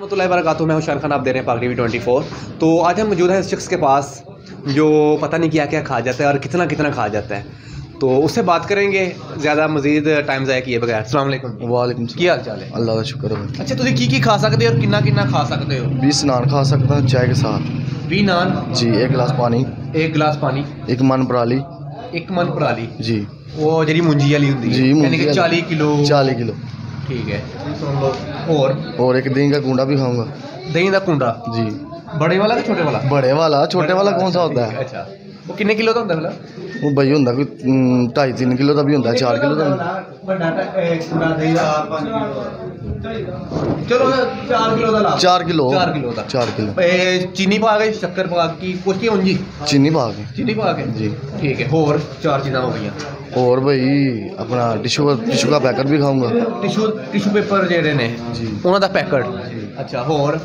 वरकatuh। मैं हुशान खान, आप दे रहे हैं पाक टीवी 24। तो आज हम मौजूद हैं इस शख्स के पास जो पता नहीं क्या क्या खा जाता है और कितना कितना खा जाता है, तो उससे बात करेंगे ज़्यादा मजीद टाइम ज़ाया किए बगैर। अस्सलाम वालेकुम। वालेकुम की हाल चाल है? अल्लाह का शुक्र है। अच्छा, तुम की खा सकते हो और कितना कितना खा सकते हो? 20 नान खा सकता हूँ चाय के साथ। 20 नान जी, 1 गिलास पानी। 1 गिलास पानी। 1 मन पराली। 1 मन पराली जी, वो जी मुंजी वाली होंगी जी, यानी कि 40 किलो। 40 किलो ठीक है, सुन लो। और 1 दही का कूंडा भी खाऊंगा। दही का कुंडा? जी। बड़े वाला कि छोटे वाला? बड़े वाला। छोटे वाला कौन सा होता है? अच्छा, वो कितने किलो का होता है? वो भाई होंगे कोई 2.5-3 किलो का भी होता है, 4 किलो का। चलो 4 किलो का ला। 4 किलो। 4 किलो का। 4 किलो। चीनी पा के, शक्कर पा की कुछ की ऊंजी चीनी पा के। चीनी पा के जी। ठीक है। और 4 चीज़ें हो गई। और भाई अपना टिशू का पैकेट भी खाऊंगा। टिशू पेपर जेडे ने जी, उन्हों का पैकेट। अच्छा, और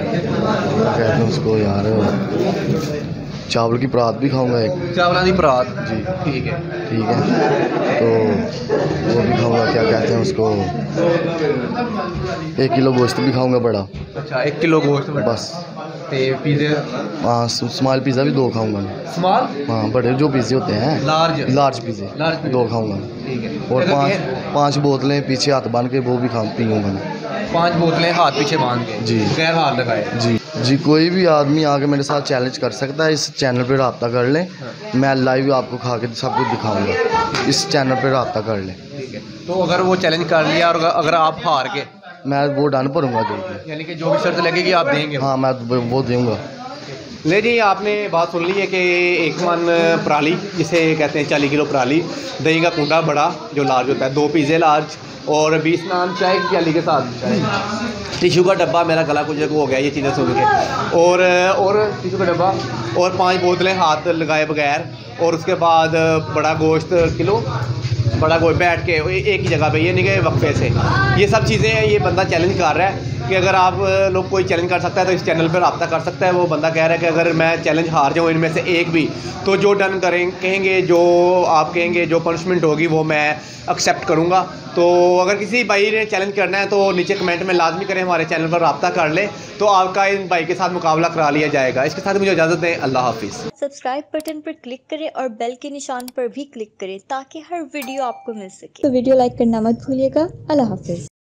कहते हैं उसको यार, चावल की परात भी खाऊंगा। 1 चावलों की परात। जी। ठीक है। ठीक है, तो वो भी खाऊंगा। क्या कहते हैं उसको, 1 किलो गोश्त भी खाऊंगा बड़ा। अच्छा, 1 किलो गोश्त बस। पिज़्ज़े? हाँ, स्मॉल पिज़्ज़ा भी 2 खाऊंगा मैं। स्मॉल? हाँ, बड़े जो पिज़्ज़े होते हैं। लार्ज पिज़्ज़े 2 खाऊंगा। ठीक है। और 5 बोतलें पीछे हाथ बांध के वो भी पीऊँगा मैं। 5 बोतलें हाथ पीछे बांध के? जी, बगैर हाथ लगाए? जी जी। कोई भी आदमी आके मेरे साथ चैलेंज कर सकता है। इस चैनल पे रब्ता कर लें। मैं लाइव आपको खा के सब कुछ दिखाऊंगा। इस चैनल पे रब्ता कर लें। ठीक है। तो अगर वो चैलेंज कर लिया और अगर आप हार गए, मैं वो डन भरूँगा जो भी, यानी कि जो भी शर्त लगेगी आप देंगे? हाँ, मैं वो दूँगा। ले जी, आपने बात सुन ली है कि 1 मन पराली, जिसे कहते हैं 40 किलो पराली, दही का कुंडा बड़ा जो लार्ज होता है, 2 पिज़्ज़े लार्ज, और 20 नान चाय की प्याली के साथ, टिशू का डब्बा, मेरा गला कुछ हो गया ये चीज़ें सुन के, और टिशू का डब्बा, और 5 बोतलें हाथ लगाए बगैर, और उसके बाद बड़ा गोश्त किलो, बड़ा गोश्त बैठ के एक ही जगह पे, ये नहीं कि वक्फे से। ये सब चीज़ें हैं। ये बंदा चैलेंज कर रहा है कि अगर आप लोग कोई चैलेंज कर सकता है तो इस चैनल पर रब्ता कर सकता है। वो बंदा कह रहा है कि अगर मैं चैलेंज हार जाऊँ इनमें से एक भी, तो जो डन कहेंगे, जो आप कहेंगे, जो पनिशमेंट होगी वो मैं एक्सेप्ट करूँगा। तो अगर किसी भाई ने चैलेंज करना है तो नीचे कमेंट में लाजमी करें, हमारे चैनल पर रब्ता कर ले, तो आपका इन भाई के साथ मुकाबला करा लिया जाएगा। इसके साथ मुझे इजाज़त दें। अल्लाह हाफिज़। सब्सक्राइब बटन पर क्लिक करें और बेल के निशान पर भी क्लिक करें ताकि हर वीडियो आपको मिल सके। तो वीडियो लाइक करना मत भूलिएगा। अल्लाह हाफिज़।